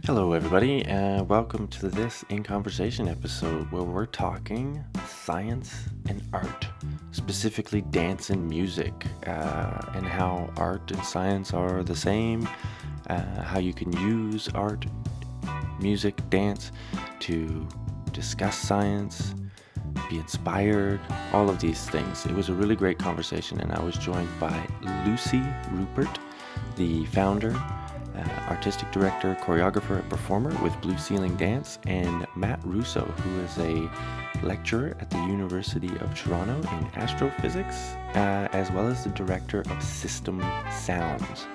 Hello, everybody, and welcome to this In Conversation episode where we're talking science and art, specifically dance and music, and how art and science are the same, how you can use art, music, dance to discuss science, be inspired, all of these things. It was a really great conversation, and I was joined by Lucy Rupert, the founder, artistic director, choreographer, and performer with Blue Ceiling Dance, and Matt Russo, who is a lecturer at the University of Toronto in astrophysics, as well as the director of System Sounds.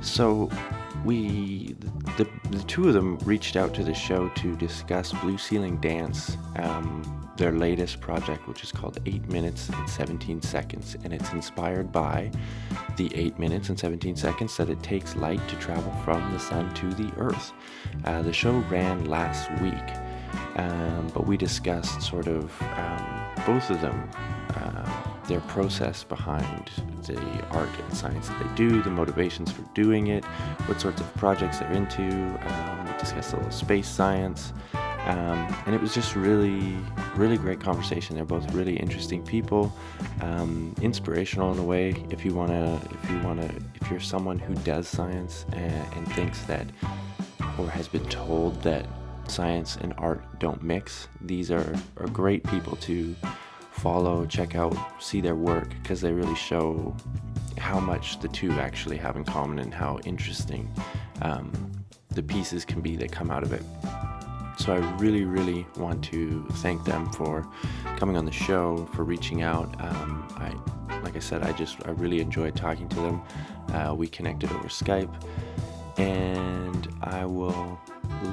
So we, the two of them reached out to the show to discuss Blue Ceiling Dance, their latest project, which is called 8 Minutes and 17 Seconds, and it's inspired by the 8 minutes and 17 seconds that it takes light to travel from the sun to the earth. The show ran last week, but we discussed sort of both of them, their process behind the art and science that they do, the motivations for doing it, what sorts of projects they're into. We discussed a little space science, and it was just really great conversation. They're both really interesting people, inspirational in a way. If you're someone who does science and thinks that, or has been told that science and art don't mix, these are great people to follow, check out, see their work, because they really show how much the two actually have in common and how interesting the pieces can be that come out of it. So I really want to thank them for coming on the show, for reaching out. Like I said, I really enjoyed talking to them. We connected over Skype, and I will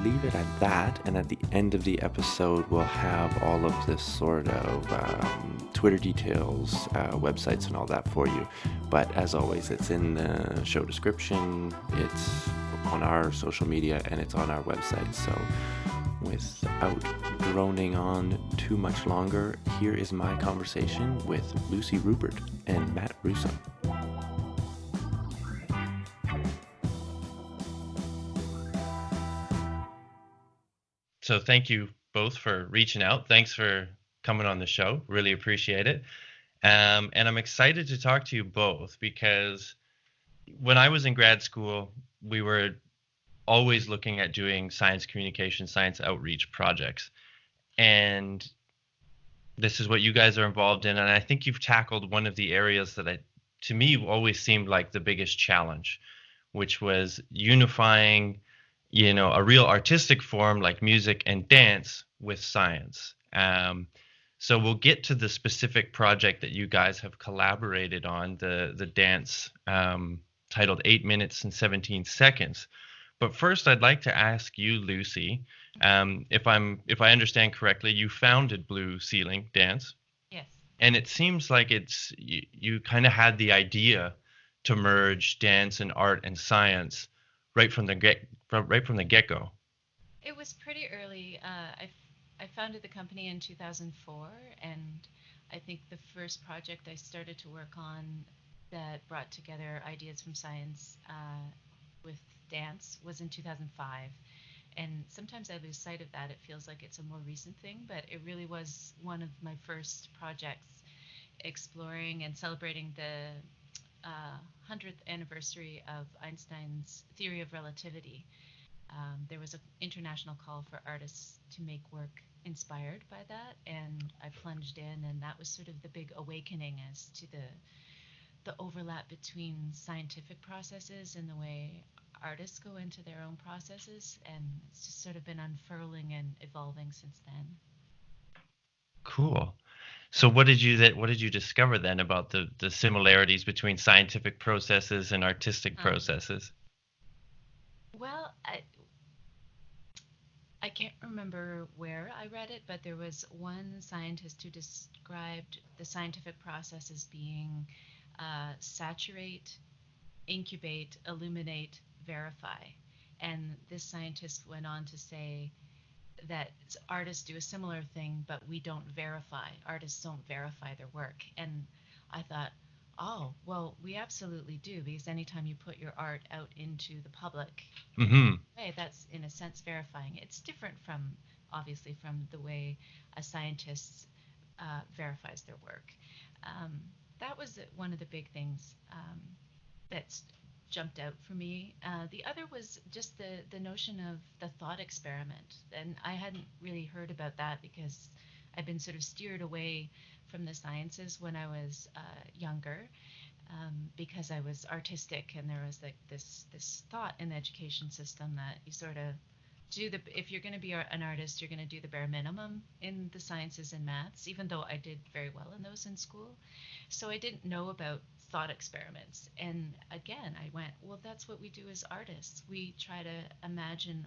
leave it at that. And at the end of the episode, we'll have all of this sort of Twitter details, websites, and all that for you. But as always, it's in the show description, it's on our social media, and it's on our website. So without droning on too much longer, here is my conversation with Lucy Rupert and Matt Russo. So thank you both for reaching out. Thanks for coming on the show. Really appreciate it. And I'm excited to talk to you both because when I was in grad school, we were always looking at doing science communication, science outreach projects. And this is what you guys are involved in. And I think you've tackled one of the areas that to me, always seemed like the biggest challenge, which was unifying a real artistic form like music and dance with science. So we'll get to the specific project that you guys have collaborated on, the dance titled 8 Minutes and 17 Seconds. But first, I'd like to ask you, Lucy, if I understand correctly, you founded Blue Ceiling Dance. Yes. And it seems like you kind of had the idea to merge dance and art and science right from the get-go. It was pretty early. I founded the company in 2004, and I think the first project I started to work on that brought together ideas from science with dance was in 2005. And sometimes I lose sight of that. It feels like it's a more recent thing, but it really was one of my first projects exploring and celebrating the 100th anniversary of Einstein's theory of relativity. There was an international call for artists to make work inspired by that, and I plunged in, and that was sort of the big awakening as to the overlap between scientific processes and the way artists go into their own processes, and it's just sort of been unfurling and evolving since then. Cool. So what did you discover then about the similarities between scientific processes and artistic Um, processes? well, I can't remember where I read it, but there was one scientist who described the scientific process as being saturate, incubate, illuminate, verify. And this scientist went on to say that artists do a similar thing, but we don't verify. Artists don't verify their work. And I thought, Oh, well, we absolutely do, because anytime you put your art out into the public in any Mm-hmm. way, that's in a sense verifying it. It's different from, obviously, from the way a scientist verifies their work. Um, that was one of the big things that's jumped out for me. The other was just the notion of the thought experiment, and I hadn't really heard about that because I've been sort of steered away from the sciences when I was younger, because I was artistic, and there was like this thought in the education system that you sort of do the if you're going to be an artist, you're going to do the bare minimum in the sciences and maths, even though I did very well in those in school. So I didn't know about thought experiments. And again, I went, well, that's what we do as artists. We try to imagine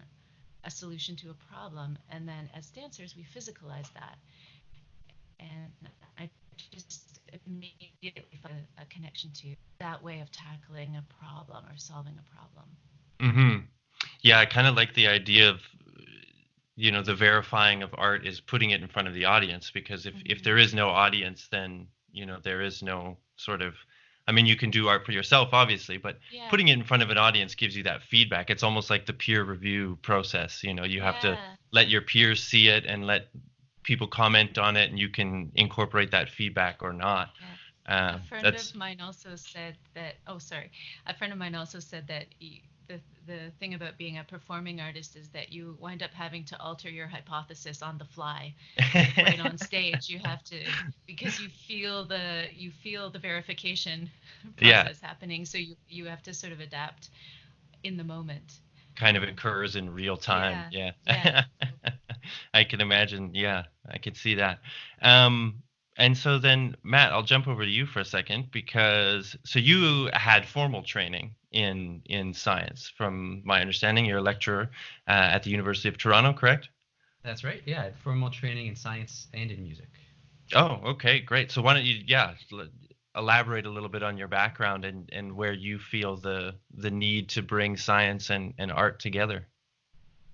a solution to a problem, and then as dancers, we physicalize that. And I just immediately felt a connection to that way of tackling a problem or solving a problem. Mm-hmm. Yeah, I kind of like the idea of, the verifying of art is putting it in front of the audience, because if Mm-hmm. there is no audience, then, there is no sort of, I mean, you can do art for yourself, obviously, but Yeah, putting it in front of an audience gives you that feedback. It's almost like the peer review process. You have to yeah, let your peers see it and let people comment on it, and you can incorporate that feedback or not. yeah. A Um, friend of that's mine also said that, oh, sorry. A friend of mine also said that the thing about being a performing artist is that you wind up having to alter your hypothesis on the fly, like right on stage. You have to, because you feel the verification yeah, process happening, so you have to sort of adapt in the moment. kind of occurs in real time. Yeah, Yeah. yeah. I can imagine. Yeah, I could see that. Um, and so then, Matt, I'll jump over to you for a second, because so you had formal training in science, from my understanding. You're a lecturer at the University of Toronto, correct? That's right. Yeah, I had formal training in science and in music. Oh, okay, great. So why don't you, yeah, elaborate a little bit on your background, and where you feel the need to bring science and art together.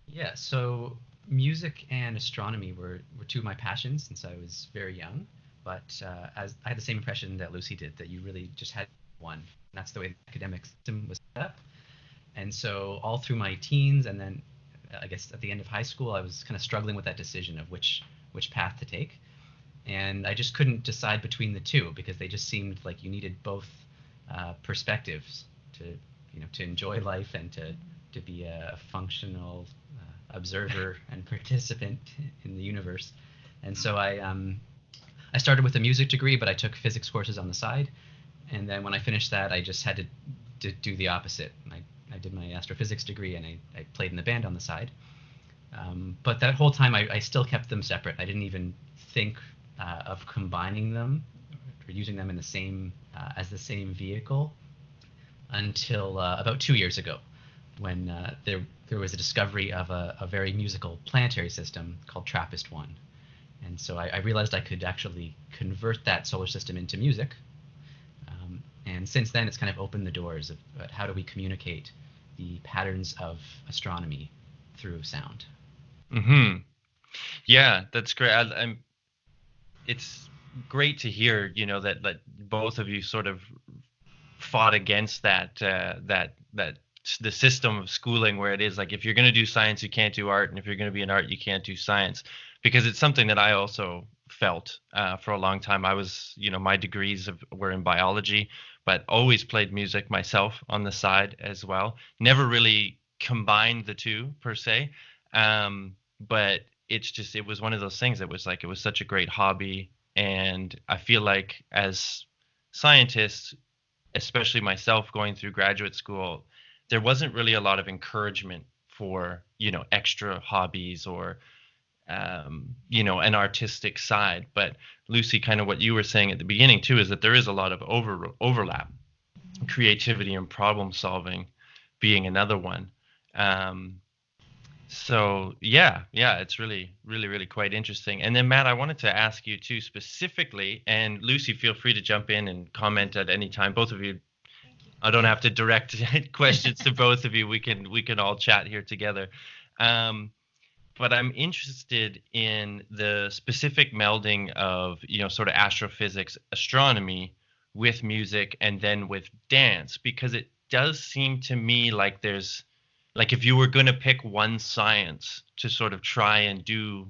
Yeah, so music and astronomy were two of my passions since I was very young. But as I had the same impression that Lucy did, that you really just had one. And that's the way the academic system was set up. And so all through my teens, and then I guess at the end of high school, I was kind of struggling with that decision of which path to take. And I just couldn't decide between the two because they just seemed like you needed both perspectives to to enjoy life and to be a functional observer and participant in the universe. And so I started with a music degree, but I took physics courses on the side. And then when I finished that, I just had to do the opposite. I did my astrophysics degree and I played in the band on the side. But that whole time, I still kept them separate. I didn't even think of combining them or using them in the same as the same vehicle until about 2 years ago, when there was a discovery of a very musical planetary system called TRAPPIST one, and so I realized I could actually convert that solar system into music. And since then, it's kind of opened the doors of how do we communicate the patterns of astronomy through sound. Hmm. Yeah, that's great. It's great to hear, that both of you sort of fought against that the system of schooling, where it is like, if you're going to do science, you can't do art, and if you're going to be an art, you can't do science, because it's something that I also felt for a long time. I was, my were in biology, but always played music myself on the side as well. Never really combined the two per se, but it was one of those things that was like, it was such a great hobby, and I feel like as scientists, especially myself going through graduate school, there wasn't really a lot of encouragement for, extra hobbies, or, an artistic side. But Lucy, kind of what you were saying at the beginning too, is that there is a lot of overlap, Mhm. creativity and problem solving being another one. Um, so yeah, it's really, really, really quite interesting. And then Matt, I wanted to ask you too specifically, and Lucy, feel free to jump in and comment at any time. Both of you, Thank you. I don't have to direct questions to both of you. We can all chat here together. Um, but I'm interested in the specific melding of, sort of astrophysics, astronomy with music and then with dance, because it does seem to me like there's, like, if you were going to pick one science to sort of try and do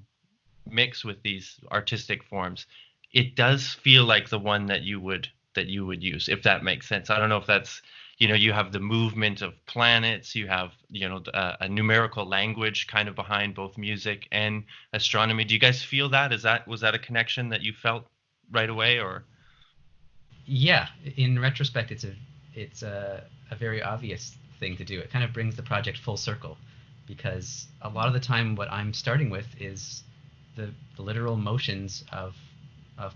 mix with these artistic forms, it does feel like the one that you would use, if that makes sense. I don't know if that's, you have the movement of planets, you have, a numerical language kind of behind both music and astronomy. Do you guys feel that? Was that a connection that you felt right away, or? Yeah, in retrospect, it's a very obvious thing to do. It kind of brings the project full circle, because a lot of the time what I'm starting with is the literal motions of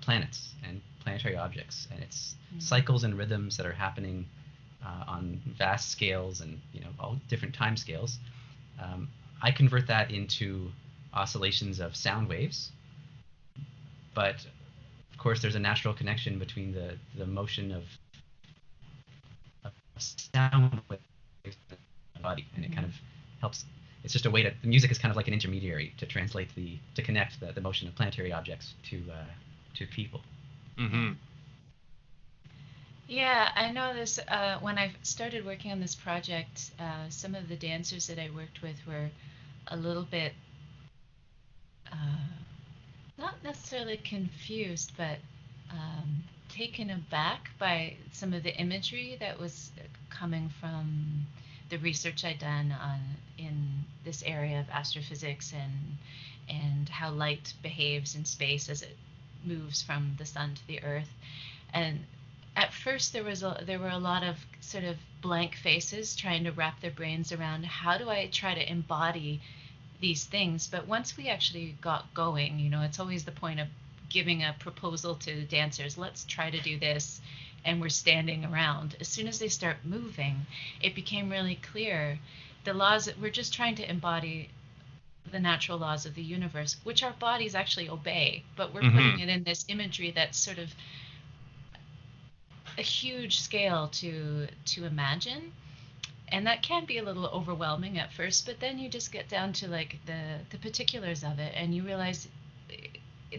planets and planetary objects, and it's cycles and rhythms that are happening on vast scales, and all different time scales. I convert that into oscillations of sound waves, but of course there's a natural connection between the motion of sound waves in the body, and it kind of helps. It's just a way the music is kind of like an intermediary to connect the motion of planetary objects to people. Mm-hmm. Yeah, I know this. When I started working on this project, some of the dancers that I worked with were a little bit uh, not necessarily confused, but taken aback by some of the imagery that was coming from the research I'd done in this area of astrophysics and how light behaves in space as it moves from the sun to the earth. And at first there were a lot of sort of blank faces trying to wrap their brains around, how do I try to embody these things? But once we actually got going, it's always the point of giving a proposal to dancers, let's try to do this, and we're standing around. As soon as they start moving, it became really clear the laws that we're just trying to embody the natural laws of the universe, which our bodies actually obey, but we're putting it in this imagery that's sort of a huge scale to imagine. And that can be a little overwhelming at first, but then you just get down to like the particulars of it, and you realize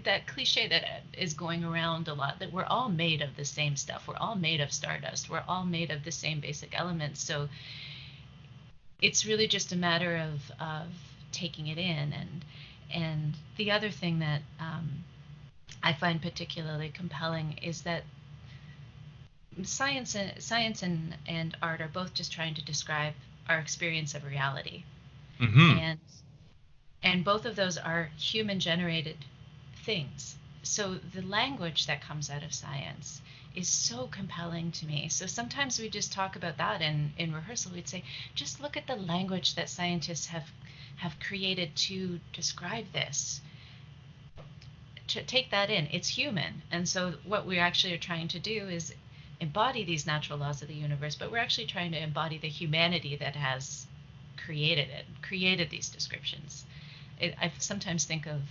that cliche that is going around a lot, that we're all made of the same stuff. We're all made of stardust. We're all made of the same basic elements. So it's really just a matter of taking it in. And the other thing that I find particularly compelling is that science and art are both just trying to describe our experience of reality. Mm-hmm. And both of those are human generated things. So the language that comes out of science is so compelling to me. So sometimes we just talk about that in rehearsal. We'd say, just look at the language that scientists have created to describe this. To take that in, it's human. And so what we actually are trying to do is embody these natural laws of the universe, but we're actually trying to embody the humanity that has created these descriptions. I sometimes think of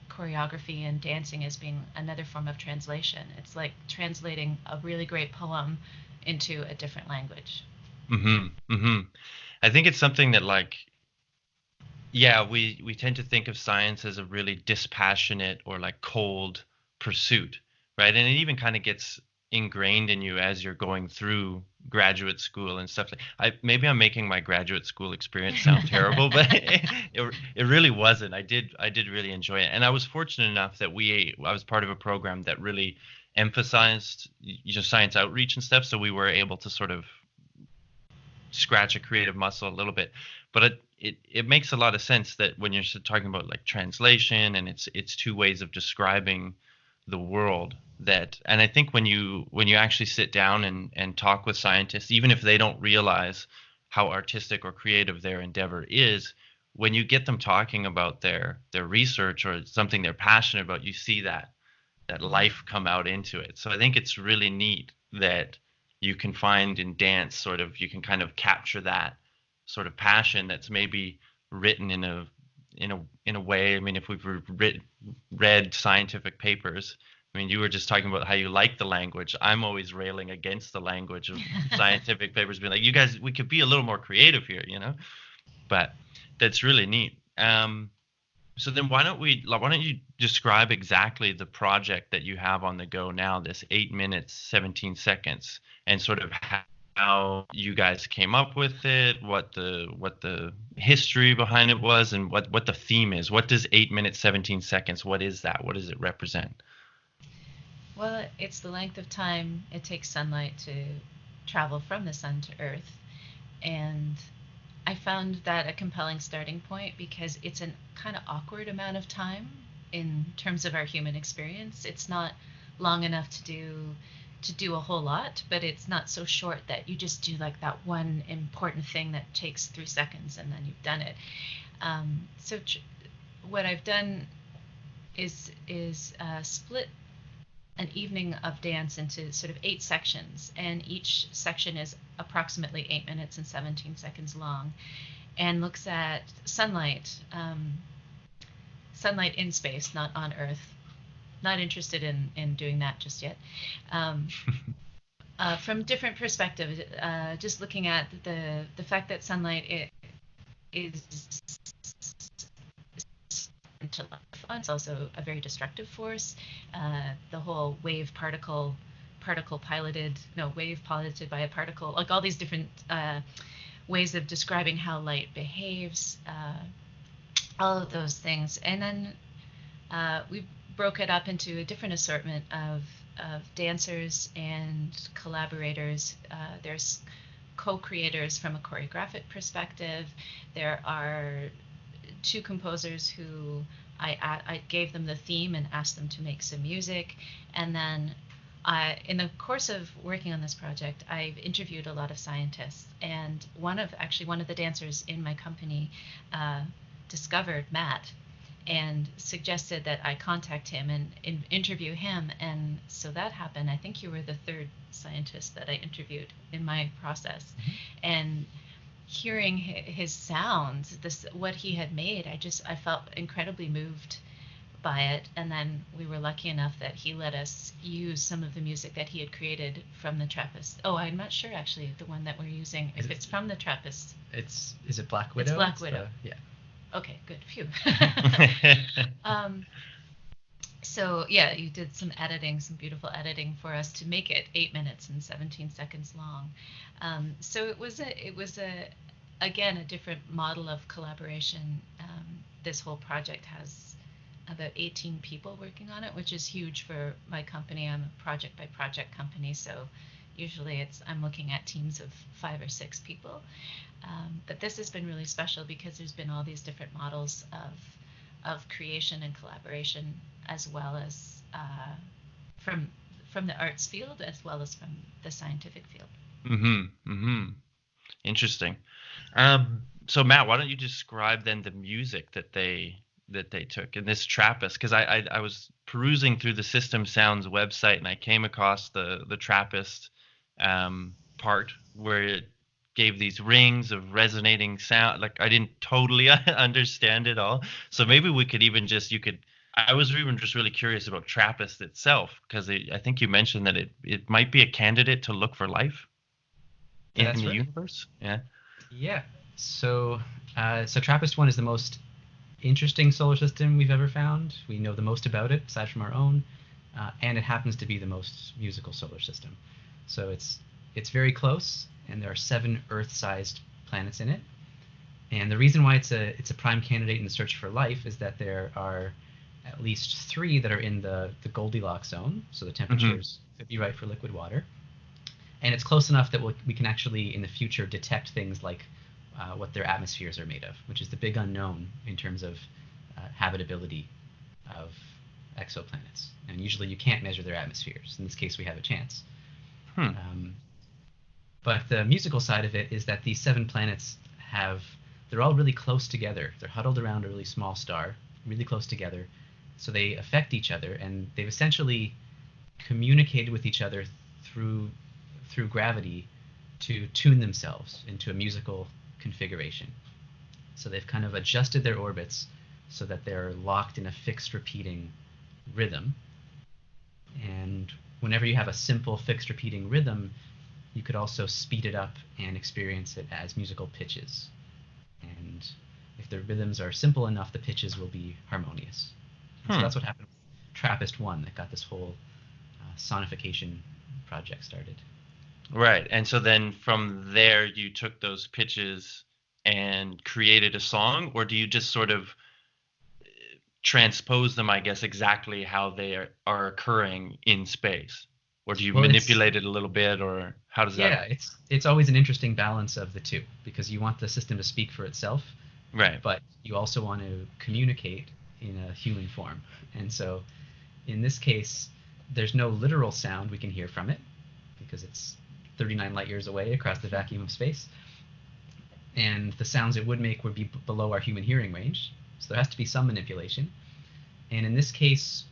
choreography and dancing as being another form of translation. It's like translating a really great poem into a different language. Mm-hmm. Mm-hmm. I think it's something that, like, yeah, we tend to think of science as a really dispassionate or like cold pursuit, right? And it even kind of gets ingrained in you as you're going through graduate school and stuff. Maybe I'm making my graduate school experience sound terrible, but it really wasn't. I did really enjoy it, and I was fortunate enough that I was part of a program that really emphasized science outreach and stuff, so we were able to sort of scratch a creative muscle a little bit. But it makes a lot of sense that when you're talking about like translation, and it's two ways of describing the world, and I think when you actually sit down and talk with scientists, even if they don't realize how artistic or creative their endeavor is, when you get them talking about their research or something they're passionate about, you see that life come out into it. So I think it's really neat that you can find in dance sort of, you can kind of capture that sort of passion that's maybe written in a way. I mean, if we've read scientific papers, I mean, you were just talking about how you like the language. I'm always railing against the language of scientific papers, being like, you guys, we could be a little more creative here, But that's really neat. So then why don't you describe exactly the project that you have on the go now, this 8 minutes, 17 seconds, and sort of how you guys came up with it, what the history behind it was, and what the theme is. What does 8 minutes, 17 seconds, what is that? What does it represent? Well, it's the length of time it takes sunlight to travel from the sun to Earth. And I found that a compelling starting point because it's a kind of awkward amount of time in terms of our human experience. It's not long enough to do a whole lot, but it's not so short that you just do like that one important thing that takes 3 seconds and then you've done it. What I've done is split an evening of dance into sort of 8 sections, and each section is approximately 8 minutes and 17 seconds long, and looks at sunlight in space, not on Earth. Not interested in doing that just yet. Um, from different perspectives, just looking at the fact that sunlight is to life. It's also a very destructive force. The whole wave piloted by a particle, like all these different ways of describing how light behaves, all of those things. And then we broke it up into a different assortment of dancers and collaborators. There's co-creators from a choreographic perspective. There are two composers who I gave them the theme and asked them to make some music. And then in the course of working on this project, I've interviewed a lot of scientists. And one of the dancers in my company discovered Matt and suggested that I contact him and interview him. And so that happened. I think you were the third scientist that I interviewed in my process. Mm-hmm. And hearing his sounds, what he had made, I felt incredibly moved by it. And then we were lucky enough that he let us use some of the music that he had created from the Trappist. Oh, I'm not sure actually the one that we're using, if it's from the Trappist. Is it Black Widow? It's Black Widow. Yeah. Okay, good. Phew. So yeah, you did some beautiful editing for us to make it 8 minutes and 17 seconds long. So it was again a different model of collaboration. This whole project has about 18 people working on it, which is huge for my company. I'm a project by project company, so usually I'm looking at teams of 5 or 6 people. But this has been really special because there's been all these different models of creation and collaboration, as well as from the arts field as well as from the scientific field. Mm-hmm. Mm-hmm. Interesting. So Matt, why don't you describe then the music that they took in this Trappist? Because I was perusing through the System Sounds website and I came across the Trappist part where it gave these rings of resonating sound. Like I didn't totally understand it all. So maybe we could even I was even just really curious about Trappist itself, because I think you mentioned that it might be a candidate to look for life in the universe. Yeah. Yeah. So Trappist 1 is the most interesting solar system we've ever found. We know the most about it aside from our own, and it happens to be the most musical solar system. So it's very close, and there are 7 Earth-sized planets in it. And the reason why it's a prime candidate in the search for life is that there are at least 3 that are in the Goldilocks zone, so the temperatures could be right for liquid water. And it's close enough that we can actually in the future detect things like what their atmospheres are made of, which is the big unknown in terms of habitability of exoplanets. And usually you can't measure their atmospheres. In this case, we have a chance. But the musical side of it is that these 7 planets they're all really close together. They're huddled around a really small star, really close together. So they affect each other, and they've essentially communicated with each other through gravity to tune themselves into a musical configuration. So they've kind of adjusted their orbits so that they're locked in a fixed repeating rhythm. And whenever you have a simple fixed repeating rhythm, you could also speed it up and experience it as musical pitches. And if the rhythms are simple enough, the pitches will be harmonious. And so Hmm. that's what happened with Trappist 1 that got this whole sonification project started. Right. And so then from there, you took those pitches and created a song, or do you just sort of transpose them, I guess, exactly how they are occurring in space? Or do you Well, manipulate it a little bit, or how does that? it's always an interesting balance of the two because you want the system to speak for itself, Right. but you also want to communicate in a human form. And so in this case, there's no literal sound we can hear from it because it's 39 light years away across the vacuum of space. And the sounds it would make would be below our human hearing range. So there has to be some manipulation. And in this case,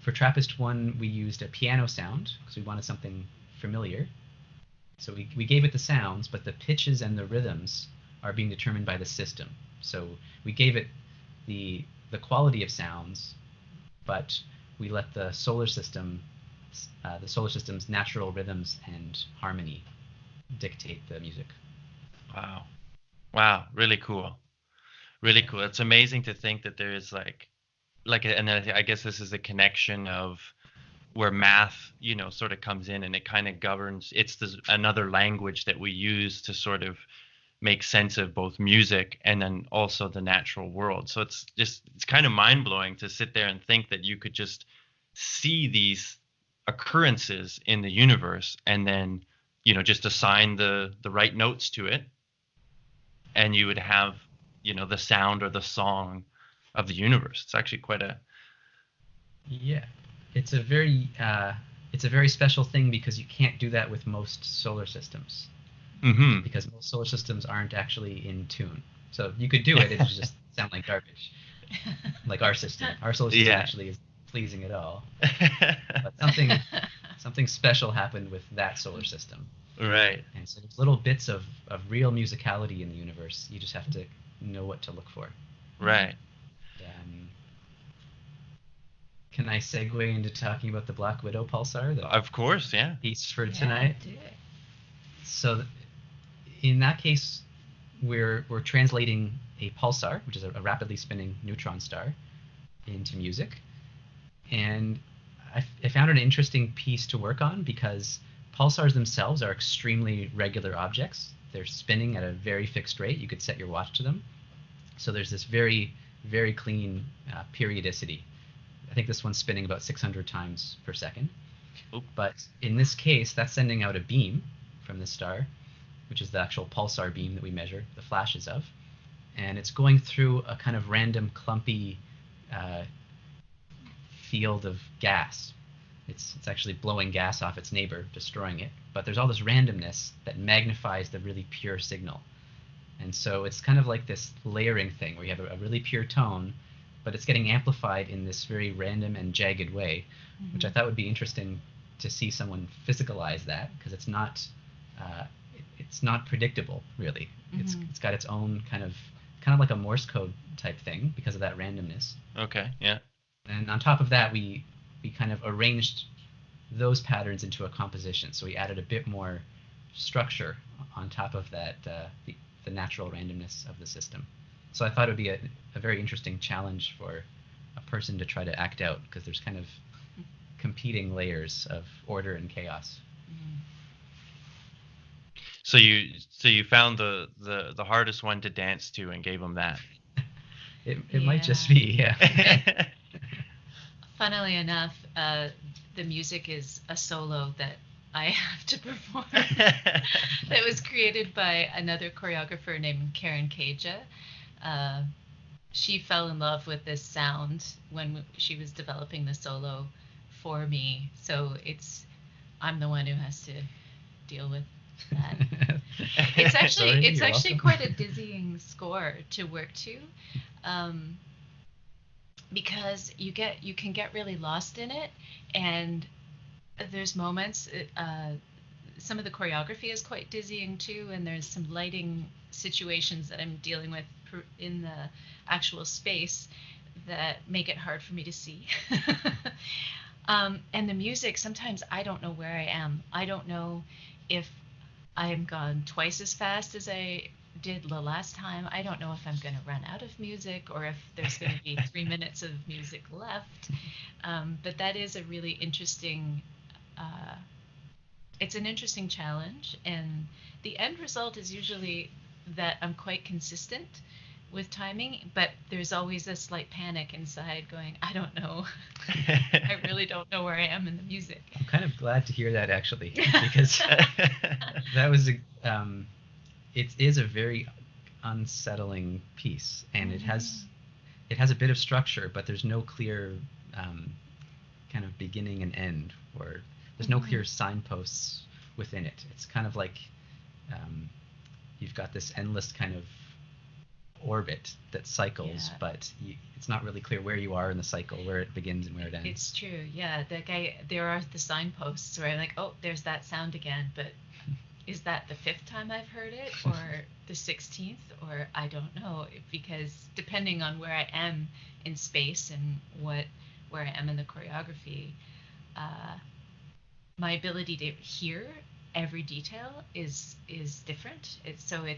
for Trappist 1, we used a piano sound because we wanted something familiar. So we gave it the sounds, but the pitches and the rhythms are being determined by the system. So we gave it the quality of sounds, but we let the solar system's natural rhythms and harmony dictate the music. Wow. Wow. Really cool. Really cool. It's amazing to think that there is and then I guess this is a connection of where math, sort of comes in and it kind of governs. It's another language that we use to sort of make sense of both music and then also the natural world. So it's kind of mind blowing to sit there and think that you could just see these occurrences in the universe and then, just assign the right notes to it, and you would have, the sound or the song of the universe. It's actually quite a Yeah, it's a very special thing because you can't do that with most solar systems mm-hmm. because most solar systems aren't actually in tune. So you could do it, it would just sound like garbage. Like our system. Our solar system Yeah. actually is pleasing at all. But something special happened with that solar system. Right. And so there's little bits of real musicality in the universe. You just have to know what to look for. Right. Can I segue into talking about the Black Widow pulsar? Of course, yeah. Piece for tonight. Do it. So in that case, we're translating a pulsar, which is a rapidly spinning neutron star, into music. And I found it an interesting piece to work on because pulsars themselves are extremely regular objects. They're spinning at a very fixed rate. You could set your watch to them. So there's this very, very clean periodicity. I think this one's spinning about 600 times per second. Oop. But in this case, that's sending out a beam from the star, which is the actual pulsar beam that we measure the flashes of. And it's going through a kind of random clumpy field of gas. It's actually blowing gas off its neighbor, destroying it. But there's all this randomness that magnifies the really pure signal. And so it's kind of like this layering thing where you have a really pure tone, but it's getting amplified in this very random and jagged way, which I thought would be interesting to see someone physicalize that because it's not predictable really. It's got its own kind of like a Morse code type thing because of that randomness. Okay, yeah. And on top of that, we kind of arranged those patterns into a composition. So we added a bit more structure on top of that, the natural randomness of the system. So I thought it would be a very interesting challenge for a person to try to act out because there's kind of competing layers of order and chaos. So you found the hardest one to dance to and gave them that. It might just be, yeah. Funnily enough, the music is a solo that I have to perform that was created by another choreographer named Karen Kaja. She fell in love with this sound when she was developing the solo for me. So I'm the one who has to deal with that. It's actually quite a dizzying score to work to, because you can get really lost in it, and there's moments. Some of the choreography is quite dizzying too, and there's some lighting situations that I'm dealing with in the actual space that make it hard for me to see. And the music, sometimes I don't know where I am. I don't know if I'm gone twice as fast as I did the last time. I don't know if I'm going to run out of music or if there's going to be 3 minutes of music left. But that is a really interesting. Uh, it's an interesting challenge, and the end result is usually that I'm quite consistent with timing, but there's always a slight panic inside going, I don't know. I really don't know where I am in the music. I'm kind of glad to hear that actually, because that was it is a very unsettling piece, and it has a bit of structure, but there's no clear kind of beginning and end, or there's no clear signposts within it. It's kind of like you've got this endless kind of orbit that cycles, but it's not really clear where you are in the cycle, where it begins and where it ends. It's true, yeah. There are the signposts where I'm like, oh, there's that sound again, but is that the 5th time I've heard it, or the 16th, or I don't know, because depending on where I am in space and where I am in the choreography, my ability to hear every detail is different. It's fun.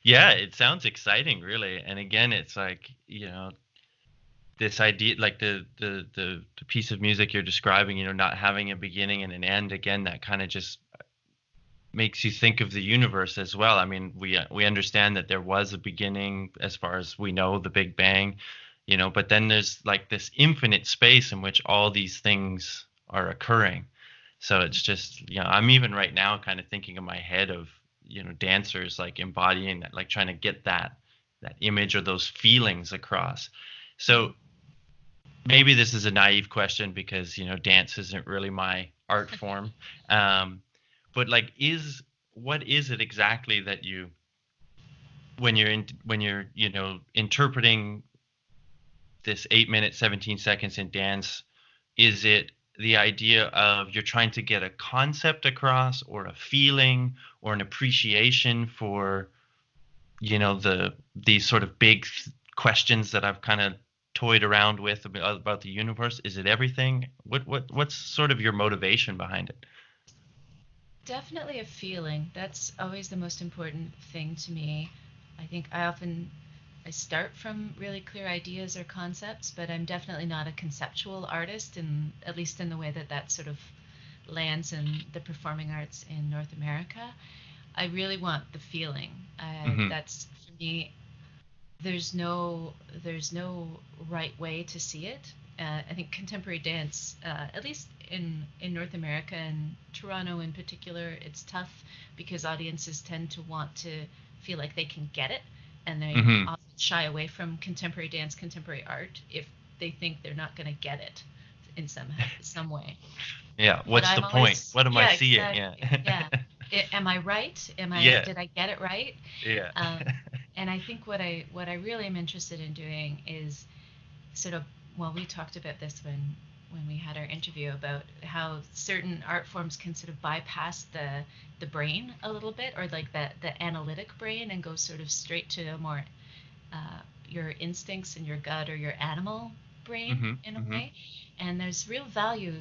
Yeah, it sounds exciting, really. And again, it's like, this idea, like the piece of music you're describing, not having a beginning and an end. Again, that kind of just makes you think of the universe as well. I mean, we understand that there was a beginning as far as we know, the Big Bang, but then there's like this infinite space in which all these things are occurring. So it's just, I'm even right now kind of thinking in my head of, dancers like embodying that, like trying to get that image or those feelings across. So maybe this is a naive question because, dance isn't really my art form. But like, what is it exactly that when you're interpreting this 8 minutes, 17 seconds in dance, is it the idea of you're trying to get a concept across, or a feeling, or an appreciation for, these sort of big questions that I've kind of toyed around with about the universe? Is it everything? What's sort of your motivation behind it? Definitely a feeling. That's always the most important thing to me. I think I start from really clear ideas or concepts, but I'm definitely not a conceptual artist, and at least in the way that sort of lands in the performing arts in North America. I really want the feeling. That's for me. There's no right way to see it. I think contemporary dance, at least in North America and Toronto in particular, it's tough because audiences tend to want to feel like they can get it, and they often shy away from contemporary dance, contemporary art, if they think they're not going to get it in some way. Yeah, what's the point? What am I seeing? Exactly. Yeah. Am I right? Yeah. Did I get it right? Yeah. And I think what I really am interested in doing is sort of, well, we talked about this when we had our interview about how certain art forms can sort of bypass the brain a little bit, or like the analytic brain, and go sort of straight to a more your instincts and your gut or your animal brain in a way. And there's real value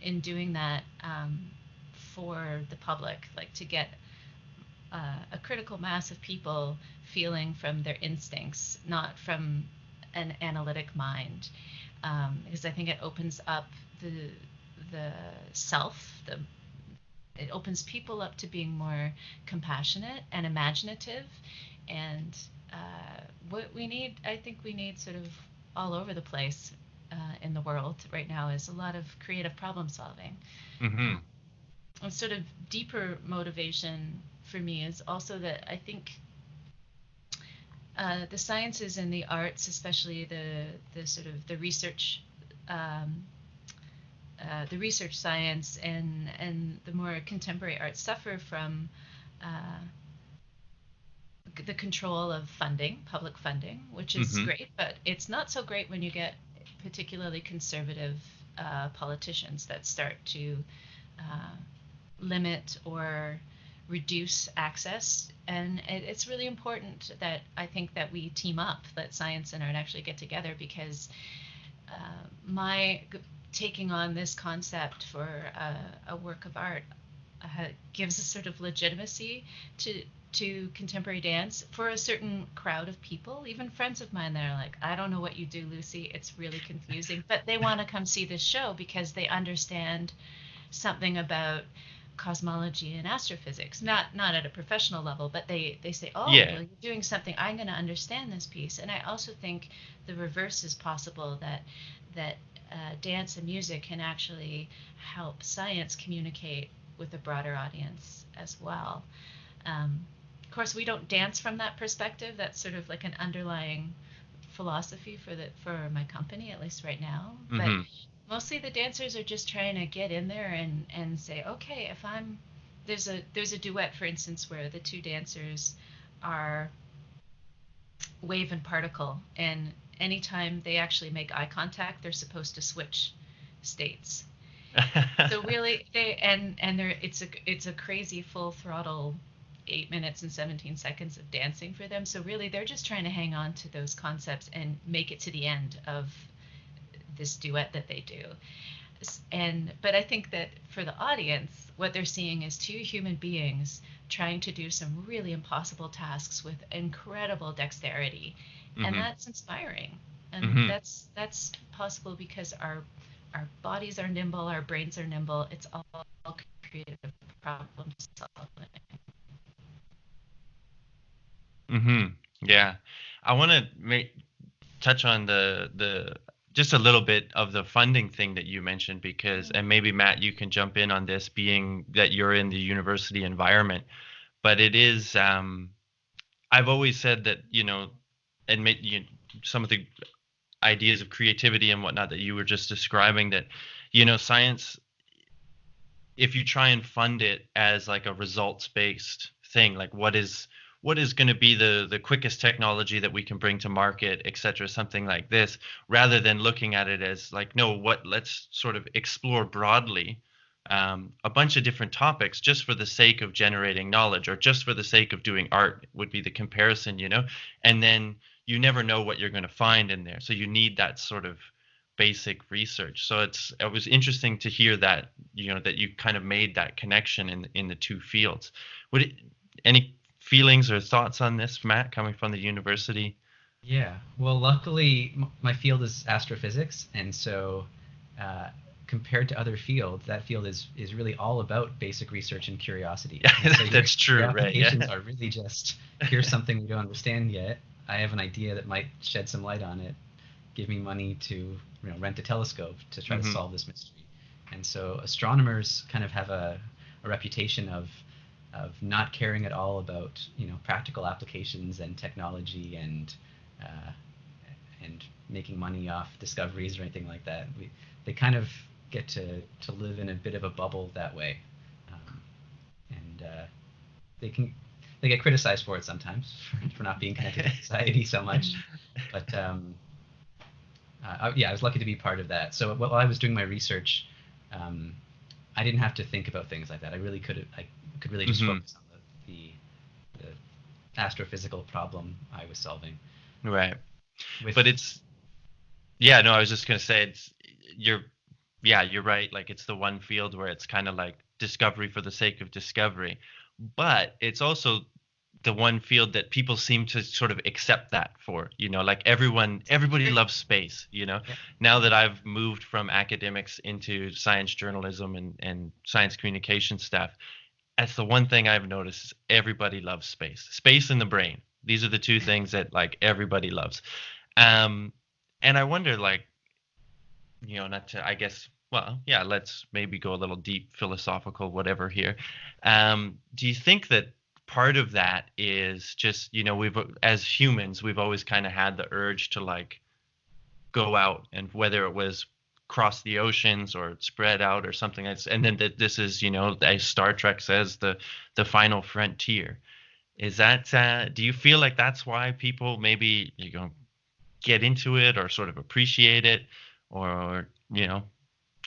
in doing that for the public, like to get a critical mass of people feeling from their instincts, not from an analytic mind, because I think it opens up the self. It opens people up to being more compassionate and imaginative, and what we need, I think we need sort of all over the place in the world right now, is a lot of creative problem solving. A sort of deeper motivation for me is also that I think the sciences and the arts, especially the sort of the research science and the more contemporary arts, suffer from the control of funding, public funding, which is great, but it's not so great when you get particularly conservative politicians that start to limit or reduce access. And it's really important that I think that we team up, that science and art actually get together, because my taking on this concept for a work of art, gives a sort of legitimacy to contemporary dance for a certain crowd of people. Even friends of mine that are like, I don't know what you do, Lucy. It's really confusing, but they want to come see this show because they understand something about cosmology and astrophysics, not at a professional level, but they say, oh, Yeah. well, you're doing something, I'm going to understand this piece. And I also think the reverse is possible, that dance and music can actually help science communicate with a broader audience as well. Of course, we don't dance from that perspective. That's sort of like an underlying philosophy for my company, at least right now. But Mm-hmm. mostly the dancers are just trying to get in there and say, okay, if I'm there's a duet, for instance, where the two dancers are wave and particle, and anytime they actually make eye contact, they're supposed to switch states. So really, it's a crazy full throttle 8 minutes and 17 seconds of dancing for them. So really, they're just trying to hang on to those concepts and make it to the end of this duet that they do. But I think that for the audience, what they're seeing is two human beings trying to do some really impossible tasks with incredible dexterity, and Mm-hmm. that's inspiring. And Mm-hmm. that's possible because our bodies are nimble, our brains are nimble. It's all creative problem solving. Mm-hmm. Yeah. I want to touch on the just a little bit of the funding thing that you mentioned, because, and maybe Matt, you can jump in on this, being that you're in the university environment. But it is, I've always said that, admit some of the ideas of creativity and whatnot that you were just describing, that, science, if you try and fund it as like a results based thing, like what is going to be the quickest technology that we can bring to market, et cetera, something like this, rather than looking at it as like, no, let's sort of explore broadly, a bunch of different topics just for the sake of generating knowledge, or just for the sake of doing art would be the comparison, and then you never know what you're going to find in there, so you need that sort of basic research. So it was interesting to hear that, that you kind of made that connection in the two fields. Any feelings or thoughts on this, Matt, coming from the university? Yeah. Well, luckily, my field is astrophysics, and so compared to other fields, that field is really all about basic research and curiosity. And so That's your true, right? Yeah. applications are really just, here's something we don't understand yet. I have an idea that might shed some light on it. Give me money to rent a telescope to try to Mm-hmm. solve this mystery. And so astronomers kind of have a reputation of not caring at all about practical applications and technology uh, and making money off discoveries or anything like that. They kind of get to live in a bit of a bubble that way, and they can they get criticized for it sometimes for not being connected to society so much. But yeah, I was lucky to be part of that. So while I was doing my research, um, I didn't have to think about things like that. I could really just Mm-hmm. focus on the astrophysical problem I was solving. Right. With But it's, yeah, no, I was just gonna say, you're yeah, you're right. Like, it's the one field where it's kind of like discovery for the sake of discovery, but it's also the one field that people seem to sort of accept that for, like everybody Great. loves space. yeah, Now that I've moved from academics into science journalism and science communication stuff, that's the one thing I've noticed, is everybody loves space and the brain. These are the two things that like everybody loves. um and I wonder, like, not to, I guess, well, yeah, let's maybe go a little deep philosophical, whatever here. Do you think that part of that is just, we've, as humans, we've always kind of had the urge to like go out, and whether it was cross the oceans or spread out or something else, and then that this is, as Star Trek says, the final frontier. Is that, do you feel like that's why people maybe, get into it, or sort of appreciate it, or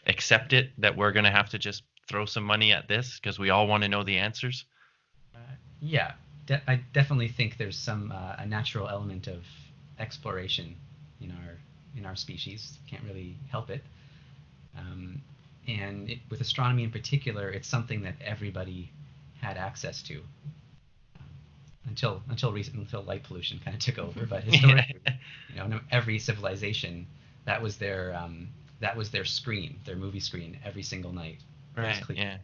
accept it, that we're going to have to just throw some money at this because we all want to know the answers? uh, yeah, I definitely think there's some a natural element of exploration in our species. Can't really help it. Um, And with astronomy in particular, it's something that everybody had access to until light pollution kind of took over. But historically, every civilization, that was their screen, their movie screen, every single night. It was Right. clear. Yeah.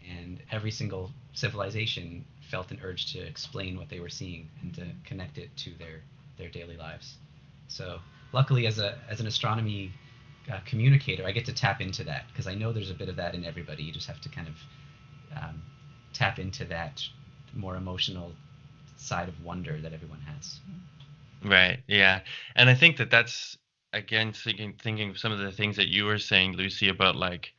And every single civilization felt an urge to explain what they were seeing and to connect it to their daily lives. So luckily, as an astronomy communicator, I get to tap into that because I know there's a bit of that in everybody. You just have to kind of tap into that more emotional side of wonder that everyone has. Right. Yeah. And I think that that's again thinking of some of the things that you were saying, Lucy, about like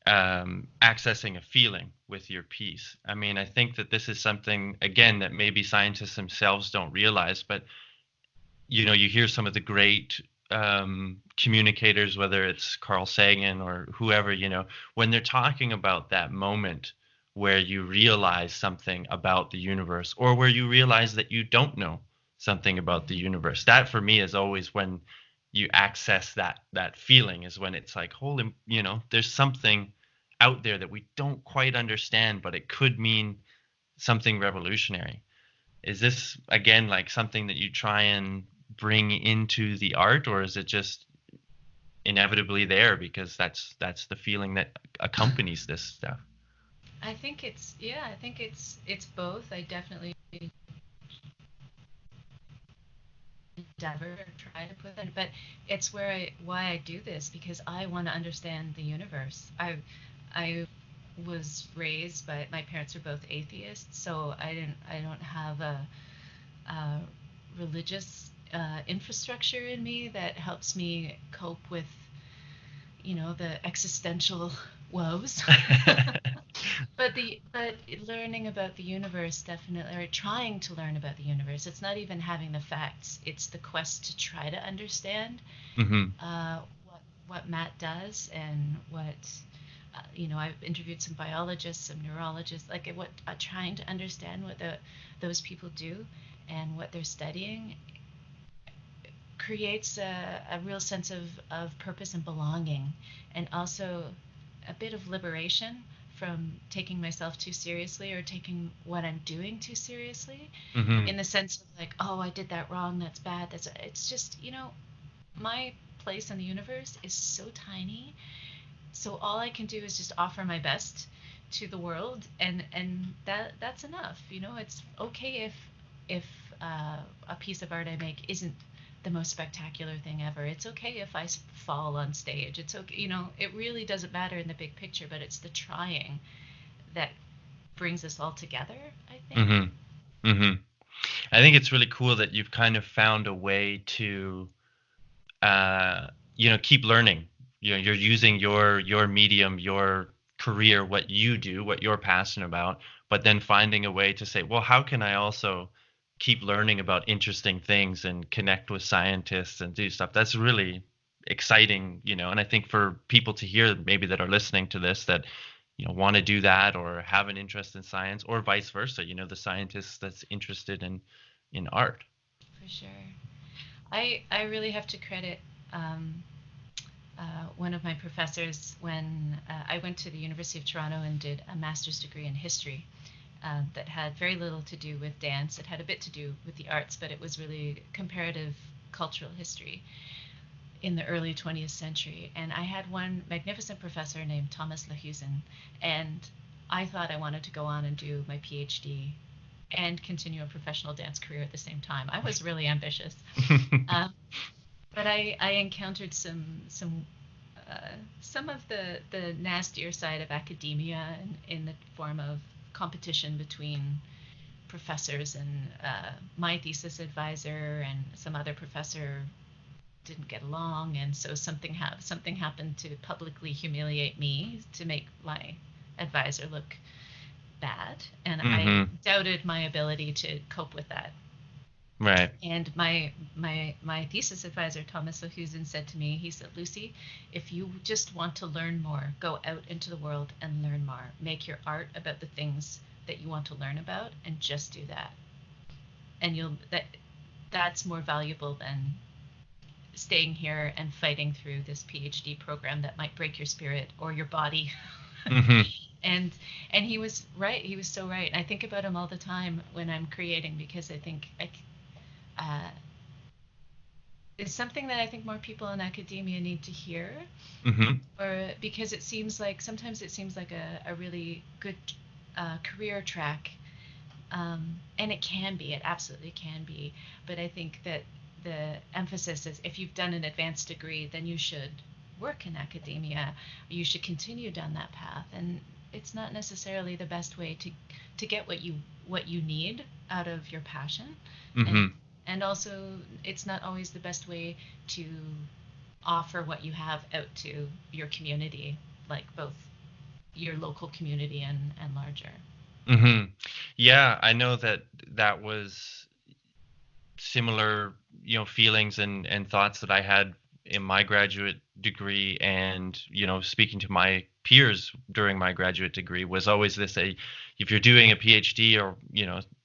accessing a feeling with your piece. I mean, I think that this is something again that maybe scientists themselves don't realize, but you hear some of the great communicators, whether it's Carl Sagan or whoever, when they're talking about that moment where you realize something about the universe or where you realize that you don't know something about the universe. That for me is always when you access that feeling, is when it's like, holy, there's something out there that we don't quite understand, but it could mean something revolutionary. Is this again like something that you try and bring into the art, or is it just inevitably there because that's the feeling that accompanies this stuff? I think it's both. I definitely endeavor or try to put that, but it's why I do this because I want to understand the universe. I was raised by my parents are both atheists, so I don't have a religious infrastructure in me that helps me cope with the existential woes. But learning about the universe definitely, or trying to learn about the universe, it's not even having the facts, it's the quest to try to understand Hmm. uh, what Matt does and what I've interviewed some biologists, some neurologists, like what trying to understand what those people do and what they're studying creates a real sense of purpose and belonging, and also a bit of liberation from taking myself too seriously or taking what I'm doing too seriously, Hmm. in the sense of like, oh, I did that wrong, that's bad. It's just, my place in the universe is so tiny. So all I can do is just offer my best to the world, and that's enough. It's okay if a piece of art I make isn't the most spectacular thing ever. It's okay if I fall on stage. It's okay. It really doesn't matter in the big picture, but it's the trying that brings us all together, I think. Hmm. Hmm. I think it's really cool that you've kind of found a way to uh, keep learning. You're using your medium, your career, what you do, what you're passionate about, but then finding a way to say, well, how can I also keep learning about interesting things and connect with scientists and do stuff? That's really exciting, and I think for people to hear maybe that are listening to this that want to do that or have an interest in science or vice versa, the scientist that's interested in art. For sure. I really have to credit um, one of my professors when I went to the University of Toronto and did a master's degree in history that had very little to do with dance. It had a bit to do with the arts, but it was really comparative cultural history in the early 20th century. And I had one magnificent professor named Thomas Lahusen, and I thought I wanted to go on and do my PhD and continue a professional dance career at the same time. I was really ambitious. Um, but I encountered some of the nastier side of academia in the form of competition between professors, and my thesis advisor and some other professor didn't get along, and so something happened to publicly humiliate me to make my advisor look bad, and I Hmm. doubted my ability to cope with that. Right. And my thesis advisor, Thomas Lahusen, said to me, he said, Lucy, if you just want to learn more, go out into the world and learn more. Make your art about the things that you want to learn about, and just do that. And that's more valuable than staying here and fighting through this PhD program that might break your spirit or your body. Mm-hmm. and and he was right. He was so right. I think about him all the time when I'm creating, because I think uh, it's something that I think more people in academia need to hear, Mm-hmm. or because it seems like sometimes it seems like a really good career track, and it can be, it absolutely can be. But I think that the emphasis is, if you've done an advanced degree, then you should work in academia. You should continue down that path, and it's not necessarily the best way to get what you need out of your passion, and Mm-hmm. and also it's not always the best way to offer what you have out to your community, like both your local community and larger. Mm-hmm. Yeah, I know that that was similar, feelings and thoughts that I had in my graduate degree, and speaking to my peers during my graduate degree was always this: if you're doing a PhD or